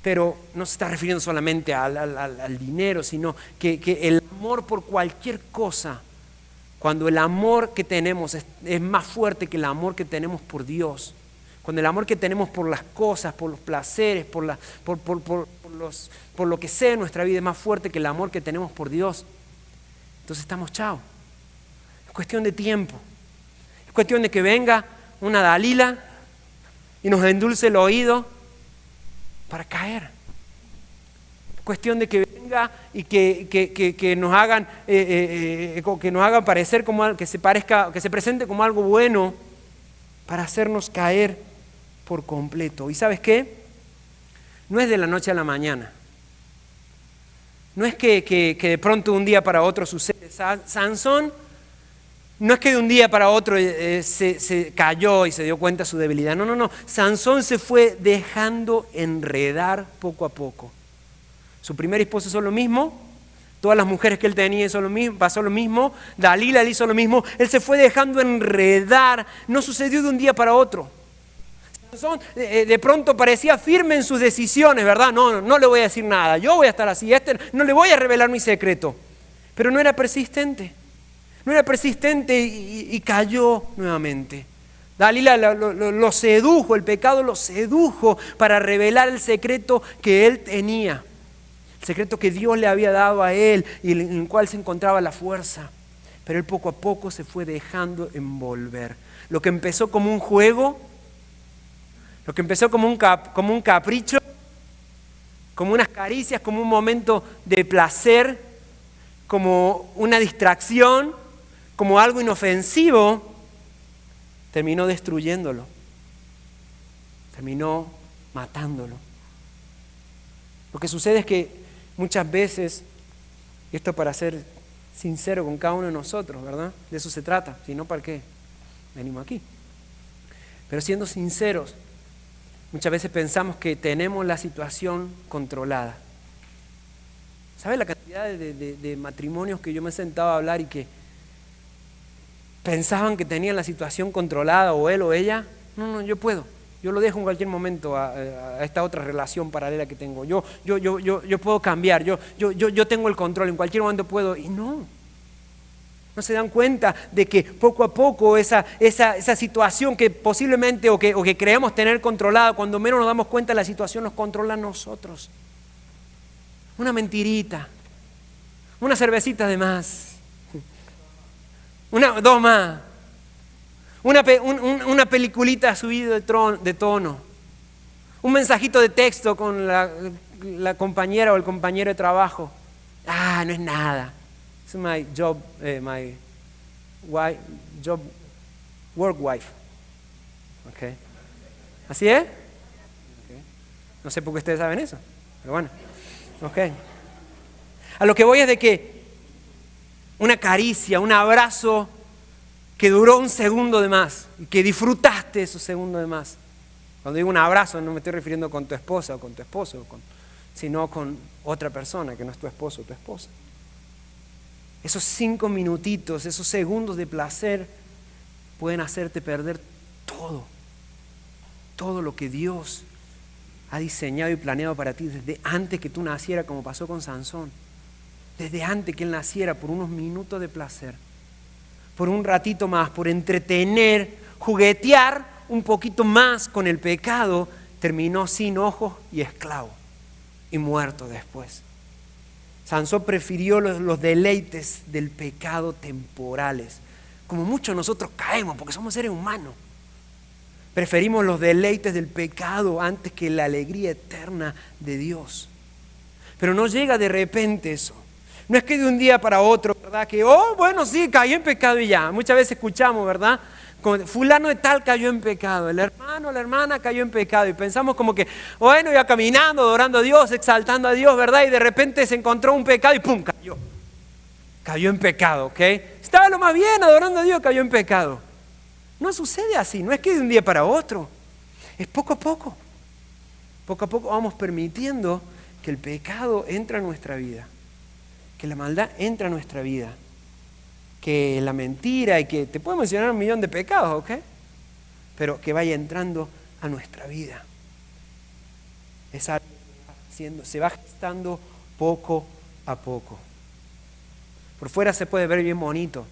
Pero no se está refiriendo solamente al dinero, sino que el amor por cualquier cosa, cuando el amor que tenemos es más fuerte que el amor que tenemos por Dios, cuando el amor que tenemos por las cosas, por los placeres, por lo que sea en nuestra vida es más fuerte que el amor que tenemos por Dios, entonces estamos chao. Es cuestión de tiempo. Es cuestión de que venga una Dalila y nos endulce el oído para caer. Es cuestión de que venga y que nos hagan parecer como que se presente como algo bueno para hacernos caer por completo. ¿Y sabes qué? No es de la noche a la mañana. No es que de pronto de un día para otro sucede. Sansón no es que de un día para otro se cayó y se dio cuenta de su debilidad. No. Sansón se fue dejando enredar poco a poco. Su primer esposo hizo lo mismo. Todas las mujeres que él tenía pasó lo mismo. Dalila le hizo lo mismo. Él se fue dejando enredar. No sucedió de un día para otro. Sansón de pronto parecía firme en sus decisiones, ¿verdad? No le voy a decir nada. Yo voy a estar así. No le voy a revelar mi secreto. Pero no era persistente. No era persistente y cayó nuevamente. Dalila lo sedujo, el pecado lo sedujo para revelar el secreto que él tenía. El secreto que Dios le había dado a él y en el cual se encontraba la fuerza. Pero él poco a poco se fue dejando envolver. Lo que empezó como un juego, lo que empezó como un capricho, como unas caricias, como un momento de placer, como una distracción, como algo inofensivo, terminó destruyéndolo, terminó matándolo. Lo que sucede es que muchas veces, y esto para ser sincero con cada uno de nosotros, ¿verdad? De eso se trata, si no, ¿para qué venimos aquí? Pero siendo sinceros, muchas veces pensamos que tenemos la situación controlada. ¿Sabes la cantidad de matrimonios que yo me he sentado a hablar y que pensaban que tenían la situación controlada, o él o ella? No, yo puedo. Yo lo dejo en cualquier momento a esta otra relación paralela que tengo. Yo puedo cambiar, yo tengo el control, en cualquier momento puedo. Y no se dan cuenta de que poco a poco esa situación que posiblemente o que creemos tener controlada, cuando menos nos damos cuenta la situación nos controla a nosotros. Una mentirita, una cervecita de más, dos más, una peliculita subida de tono, un mensajito de texto con la compañera o el compañero de trabajo. No es nada. Es my job, work wife. Okay. ¿Así es? Okay. No sé por qué ustedes saben eso, pero bueno. Okay. A lo que voy es de que una caricia, un abrazo que duró un segundo de más y que disfrutaste esos segundos de más. Cuando digo un abrazo no me estoy refiriendo con tu esposa o con tu esposo, sino con otra persona que no es tu esposo o tu esposa. Esos 5 minutitos, esos segundos de placer pueden hacerte perder todo lo que Dios ha diseñado y planeado para ti desde antes que tú nacieras, como pasó con Sansón. Desde antes que él naciera, por unos minutos de placer, por un ratito más, por entretener, juguetear un poquito más con el pecado, terminó sin ojos y esclavo y muerto después. Sansón prefirió los deleites del pecado temporales, como muchos de nosotros caemos porque somos seres humanos. Preferimos los deleites del pecado antes que la alegría eterna de Dios. Pero no llega de repente eso. No es que de un día para otro, ¿verdad? Que, bueno, sí, caí en pecado y ya. Muchas veces escuchamos, ¿verdad? Como fulano de tal cayó en pecado. El hermano, la hermana cayó en pecado. Y pensamos como que, bueno, iba caminando, adorando a Dios, exaltando a Dios, ¿verdad? Y de repente se encontró un pecado y ¡pum! Cayó. Cayó en pecado, ¿ok? Estaba lo más bien adorando a Dios, cayó en pecado. No sucede así, no es que de un día para otro. Es poco a poco. Poco a poco vamos permitiendo que el pecado entre a nuestra vida, que la maldad entre a nuestra vida, que la mentira y que te puedo mencionar 1.000.000 de pecados, ¿ok? Pero que vaya entrando a nuestra vida. Es algo que se va gestando poco a poco. Por fuera se puede ver bien bonito,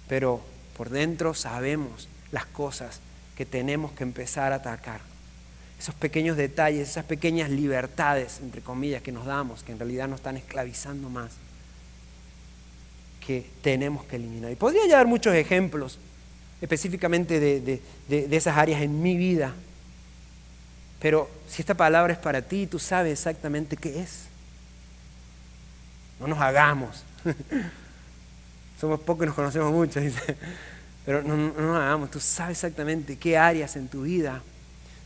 pero por dentro sabemos las cosas que tenemos que empezar a atacar. Esos pequeños detalles, esas pequeñas libertades, entre comillas, que nos damos, que en realidad nos están esclavizando más, que tenemos que eliminar. Y podría ya dar muchos ejemplos, específicamente de esas áreas en mi vida. Pero si esta palabra es para ti, tú sabes exactamente qué es. No nos hagamos. Somos pocos y nos conocemos mucho, dice. Pero no nos hagamos. Tú sabes exactamente qué áreas en tu vida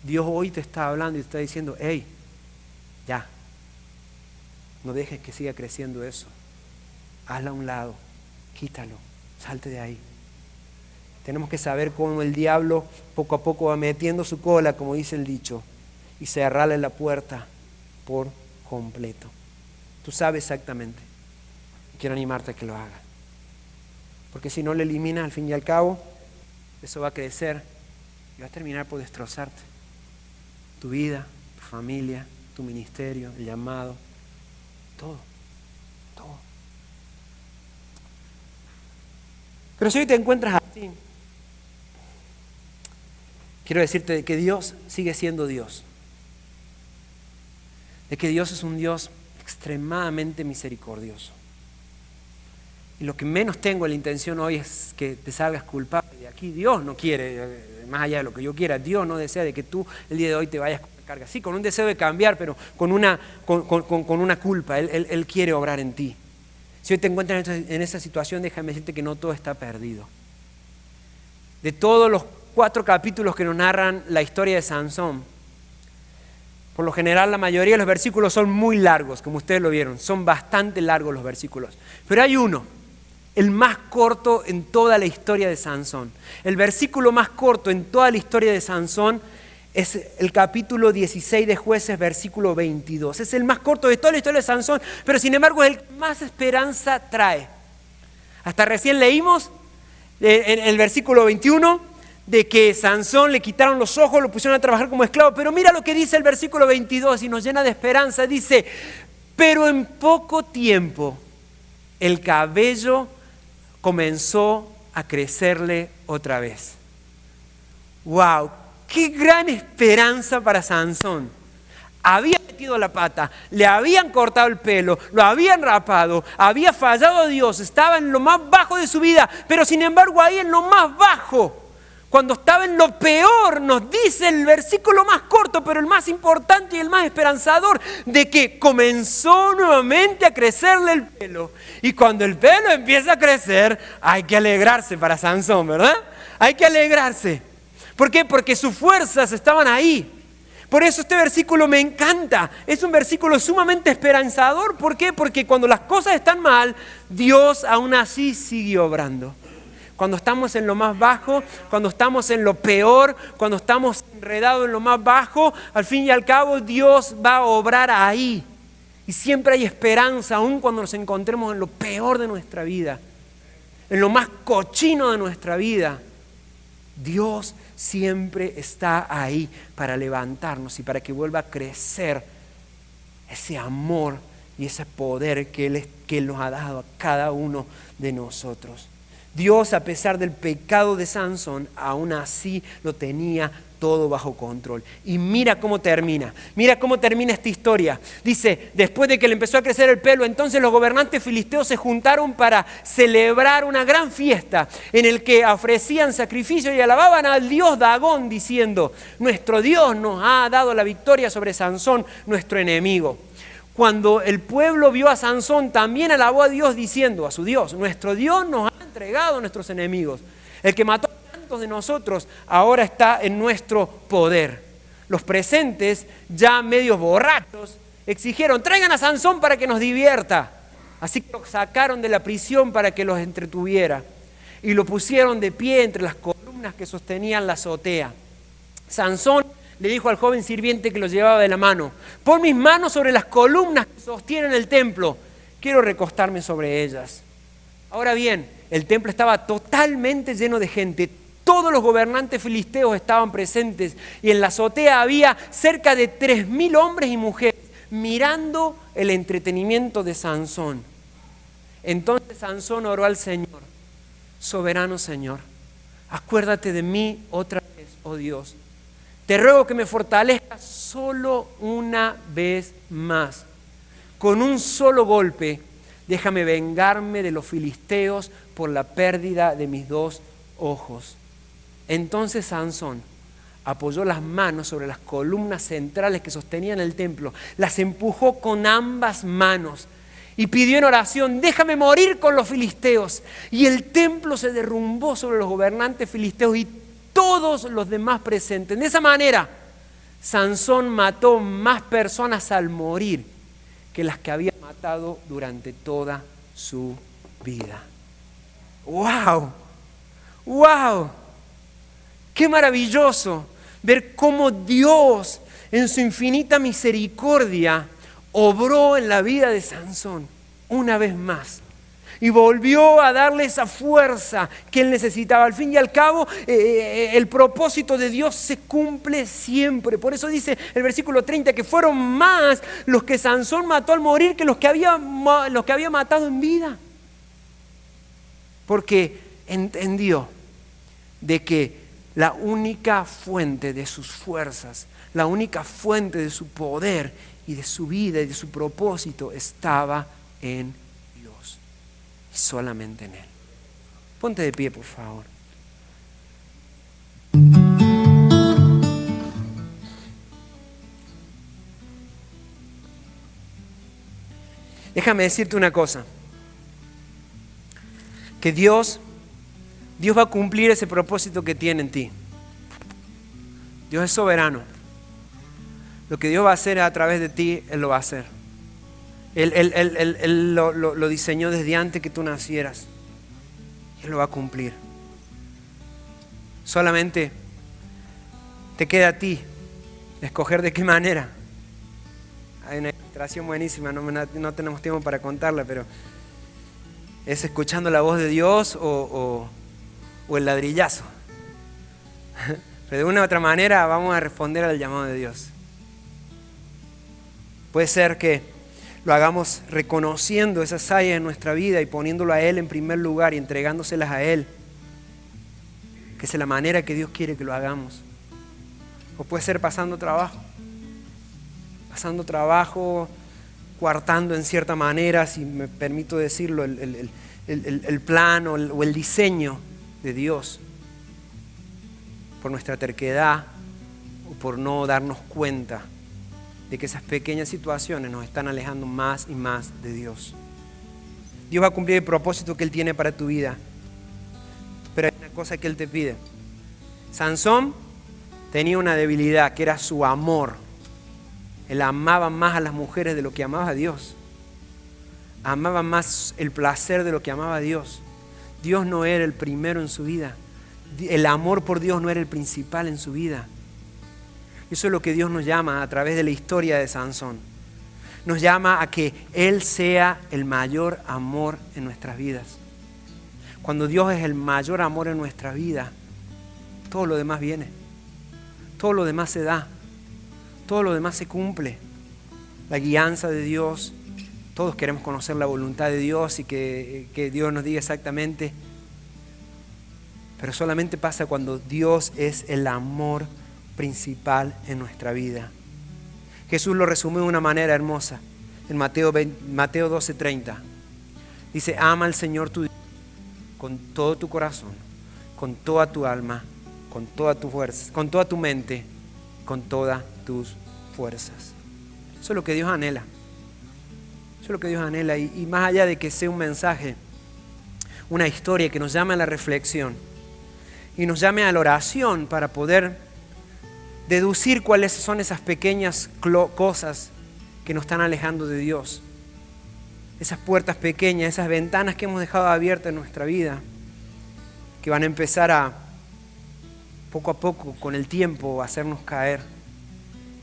Dios hoy te está hablando y te está diciendo, hey, ya, no dejes que siga creciendo eso. Hazla a un lado, quítalo, salte de ahí. Tenemos que saber cómo el diablo poco a poco va metiendo su cola, como dice el dicho, y cerrarle la puerta por completo. Tú sabes exactamente. Quiero animarte a que lo hagas. Porque si no lo eliminas, al fin y al cabo, eso va a crecer y va a terminar por destrozarte. Tu vida, tu familia, tu ministerio, el llamado, todo. Pero si hoy te encuentras así, quiero decirte que Dios sigue siendo Dios. De que Dios es un Dios extremadamente misericordioso. Y lo que menos tengo la intención hoy es que te salgas culpable de aquí. Dios no quiere, más allá de lo que yo quiera, Dios no desea de que tú el día de hoy te vayas con la carga. Sí, con un deseo de cambiar, pero con una culpa. Él quiere obrar en ti. Si hoy te encuentras en esa situación, déjame decirte que no todo está perdido. De todos los 4 capítulos que nos narran la historia de Sansón, por lo general la mayoría de los versículos son muy largos, como ustedes lo vieron, son bastante largos los versículos. Pero hay uno, el más corto en toda la historia de Sansón. El versículo más corto en toda la historia de Sansón es el capítulo 16 de Jueces, versículo 22. Es el más corto de toda la historia de Sansón, pero sin embargo es el que más esperanza trae. Hasta recién leímos en el versículo 21 de que Sansón le quitaron los ojos, lo pusieron a trabajar como esclavo. Pero mira lo que dice el versículo 22 y nos llena de esperanza. Dice, pero en poco tiempo el cabello comenzó a crecerle otra vez. ¡Wow! ¡Qué gran esperanza para Sansón! Había metido la pata, le habían cortado el pelo, lo habían rapado, había fallado a Dios, estaba en lo más bajo de su vida, pero sin embargo ahí en lo más bajo, cuando estaba en lo peor, nos dice el versículo más corto, pero el más importante y el más esperanzador, de que comenzó nuevamente a crecerle el pelo. Y cuando el pelo empieza a crecer, hay que alegrarse para Sansón, ¿verdad? Hay que alegrarse. ¿Por qué? Porque sus fuerzas estaban ahí. Por eso este versículo me encanta. Es un versículo sumamente esperanzador. ¿Por qué? Porque cuando las cosas están mal, Dios aún así sigue obrando. Cuando estamos en lo más bajo, cuando estamos en lo peor, cuando estamos enredados en lo más bajo, al fin y al cabo Dios va a obrar ahí. Y siempre hay esperanza, aun cuando nos encontremos en lo peor de nuestra vida, en lo más cochino de nuestra vida. Dios siempre está ahí para levantarnos y para que vuelva a crecer ese amor y ese poder que Él nos ha dado a cada uno de nosotros. Dios, a pesar del pecado de Sansón, aún así lo tenía todo bajo control. Y mira cómo termina esta historia. Dice, después de que le empezó a crecer el pelo, entonces los gobernantes filisteos se juntaron para celebrar una gran fiesta en el que ofrecían sacrificios y alababan al dios Dagón, diciendo, nuestro Dios nos ha dado la victoria sobre Sansón, nuestro enemigo. Cuando el pueblo vio a Sansón, también alabó a Dios diciendo, a su Dios, nuestro Dios nos ha entregado a nuestros enemigos. El que mató a tantos de nosotros ahora está en nuestro poder. Los presentes, ya medios borrachos, exigieron, traigan a Sansón para que nos divierta. Así que lo sacaron de la prisión para que los entretuviera y lo pusieron de pie entre las columnas que sostenían la azotea. Sansón le dijo al joven sirviente que lo llevaba de la mano, pon mis manos sobre las columnas que sostienen el templo, quiero recostarme sobre ellas. Ahora bien, el templo estaba totalmente lleno de gente, todos los gobernantes filisteos estaban presentes y en la azotea había cerca de 3.000 hombres y mujeres mirando el entretenimiento de Sansón. Entonces Sansón oró al Señor, soberano Señor, acuérdate de mí otra vez, oh Dios. Te ruego que me fortalezcas solo una vez más. Con un solo golpe, déjame vengarme de los filisteos por la pérdida de mis 2 ojos. Entonces Sansón apoyó las manos sobre las columnas centrales que sostenían el templo, las empujó con ambas manos y pidió en oración, déjame morir con los filisteos. Y el templo se derrumbó sobre los gobernantes filisteos y todos los demás presentes. De esa manera, Sansón mató más personas al morir que las que había matado durante toda su vida. ¡Wow! ¡Wow! ¡Qué maravilloso ver cómo Dios, en su infinita misericordia, obró en la vida de Sansón una vez más! Y volvió a darle esa fuerza que él necesitaba. Al fin y al cabo, el propósito de Dios se cumple siempre. Por eso dice el versículo 30 que fueron más los que Sansón mató al morir que los que había matado en vida. Porque entendió de que la única fuente de sus fuerzas, la única fuente de su poder y de su vida y de su propósito estaba en Dios. Y solamente en Él. Ponte de pie, por favor. Déjame decirte una cosa. Que Dios va a cumplir ese propósito que tiene en ti. Dios es soberano. Lo que Dios va a hacer a través de ti, Él lo va a hacer. Él lo diseñó desde antes que tú nacieras. Él lo va a cumplir. Solamente te queda a ti escoger de qué manera. Hay una ilustración buenísima, no tenemos tiempo para contarla, pero es escuchando la voz de Dios o el ladrillazo. Pero de una u otra manera vamos a responder al llamado de Dios. Puede ser que lo hagamos reconociendo esas áreas en nuestra vida y poniéndolo a Él en primer lugar y entregándoselas a Él, que es la manera que Dios quiere que lo hagamos. O puede ser pasando trabajo, coartando en cierta manera, si me permito decirlo, el plan o el diseño de Dios, por nuestra terquedad o por no darnos cuenta de que esas pequeñas situaciones nos están alejando más y más de Dios. Dios va a cumplir el propósito que Él tiene para tu vida, pero hay una cosa que Él te pide. Sansón tenía una debilidad que era su amor. Él amaba más a las mujeres de lo que amaba a Dios. Amaba más el placer de lo que amaba a Dios. Dios no era el primero en su vida. El amor por Dios no era el principal en su vida. Eso es lo que Dios nos llama a través de la historia de Sansón. Nos llama a que Él sea el mayor amor en nuestras vidas. Cuando Dios es el mayor amor en nuestra vida, todo lo demás viene. Todo lo demás se da. Todo lo demás se cumple. La guianza de Dios. Todos queremos conocer la voluntad de Dios y que Dios nos diga exactamente Pero solamente pasa cuando Dios es el amor principal en nuestra vida. Jesús lo resumió de una manera hermosa en Mateo 12:30. Dice, ama al Señor tu Dios con todo tu corazón, con toda tu alma, con toda tu fuerza, con toda tu mente, con todas tus fuerzas. Eso es lo que Dios anhela. Eso es lo que Dios anhela. Y más allá de que sea un mensaje, una historia que nos llame a la reflexión y nos llame a la oración para poder deducir cuáles son esas pequeñas cosas que nos están alejando de Dios. Esas puertas pequeñas, esas ventanas que hemos dejado abiertas en nuestra vida, que van a empezar a, poco a poco, con el tiempo, a hacernos caer.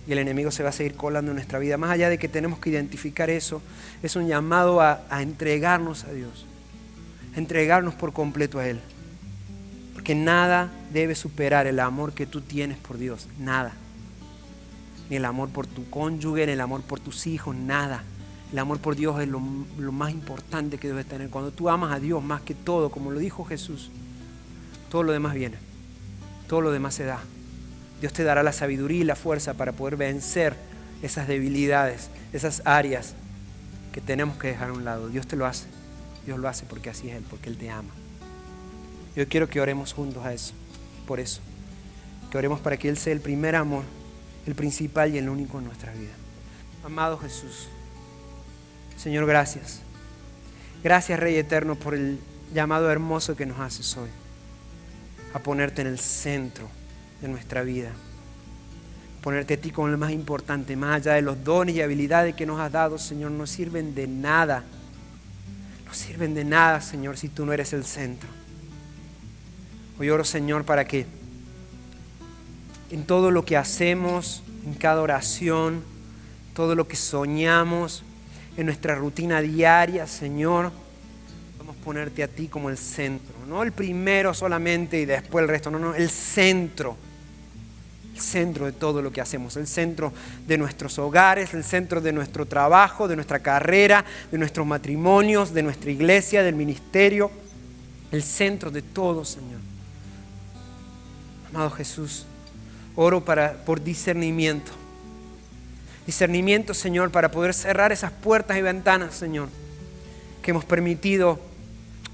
Y el enemigo se va a seguir colando en nuestra vida. Más allá de que tenemos que identificar eso, es un llamado a entregarnos a Dios. A entregarnos por completo a Él. Porque nada debe superar el amor que tú tienes por Dios. Nada. Ni el amor por tu cónyuge, ni el amor por tus hijos, nada. El amor por Dios es lo más importante que debes tener. Cuando tú amas a Dios más que todo, como lo dijo Jesús, todo lo demás viene. Todo lo demás se da. Dios te dará la sabiduría y la fuerza para poder vencer esas debilidades, esas áreas que tenemos que dejar a un lado. Dios te lo hace. Dios lo hace porque así es Él, porque Él te ama. Yo quiero que oremos juntos a eso, por eso. Que oremos para que Él sea el primer amor, el principal y el único en nuestra vida. Amado Jesús, Señor, gracias. Gracias, Rey Eterno, por el llamado hermoso que nos haces hoy. A ponerte en el centro de nuestra vida. Ponerte a ti como lo más importante, más allá de los dones y habilidades que nos has dado, Señor, no sirven de nada. No sirven de nada, Señor, si tú no eres el centro. Hoy oro, Señor, para que en todo lo que hacemos, en cada oración, todo lo que soñamos, en nuestra rutina diaria, Señor, vamos a ponerte a ti como el centro. No el primero solamente y después el resto, no, el centro. El centro de todo lo que hacemos, el centro de nuestros hogares, el centro de nuestro trabajo, de nuestra carrera, de nuestros matrimonios, de nuestra iglesia, del ministerio, el centro de todo, Señor. Amado Jesús, oro por discernimiento. Discernimiento, Señor, para poder cerrar esas puertas y ventanas, Señor, que hemos permitido,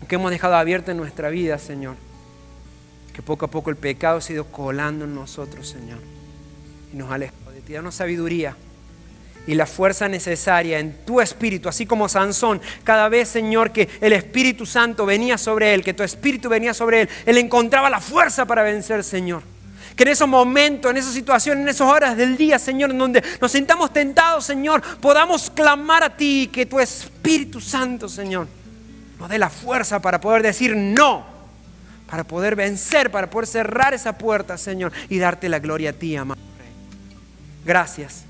que hemos dejado abiertas en nuestra vida, Señor. Que poco a poco el pecado se ha ido colando en nosotros, Señor. Y nos ha alejado de ti. Danos sabiduría y la fuerza necesaria en tu espíritu. Así como Sansón, cada vez, Señor, que el Espíritu Santo venía sobre él, que tu espíritu venía sobre él, él encontraba la fuerza para vencer, Señor. Que en esos momentos, en esas situaciones, en esas horas del día, Señor, en donde nos sintamos tentados, Señor, podamos clamar a ti, que tu Espíritu Santo, Señor, nos dé la fuerza para poder decir no. Para poder vencer, para poder cerrar esa puerta, Señor, y darte la gloria a ti, amado Rey. Gracias.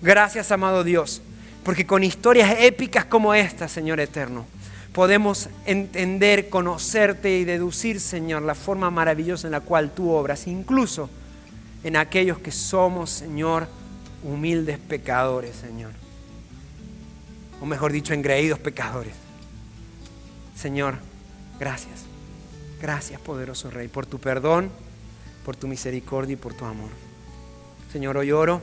Gracias, amado Dios, porque con historias épicas como esta, Señor eterno, podemos entender, conocerte y deducir, Señor, la forma maravillosa en la cual tú obras, incluso en aquellos que somos, Señor, humildes pecadores, Señor. O mejor dicho, engreídos pecadores. Señor, gracias. Gracias, poderoso Rey, por tu perdón, por tu misericordia y por tu amor. Señor, hoy oro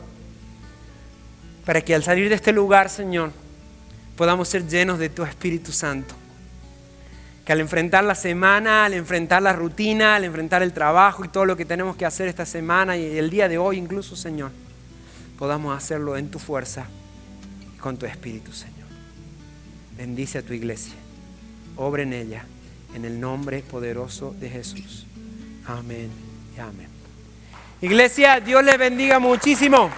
para que al salir de este lugar, Señor, podamos ser llenos de tu Espíritu Santo. Que al enfrentar la semana, al enfrentar la rutina, al enfrentar el trabajo y todo lo que tenemos que hacer esta semana y el día de hoy incluso, Señor, podamos hacerlo en tu fuerza y con tu Espíritu, Señor. Bendice a tu iglesia. Obra en ella. En el nombre poderoso de Jesús. Amén y amén. Iglesia, Dios les bendiga muchísimo.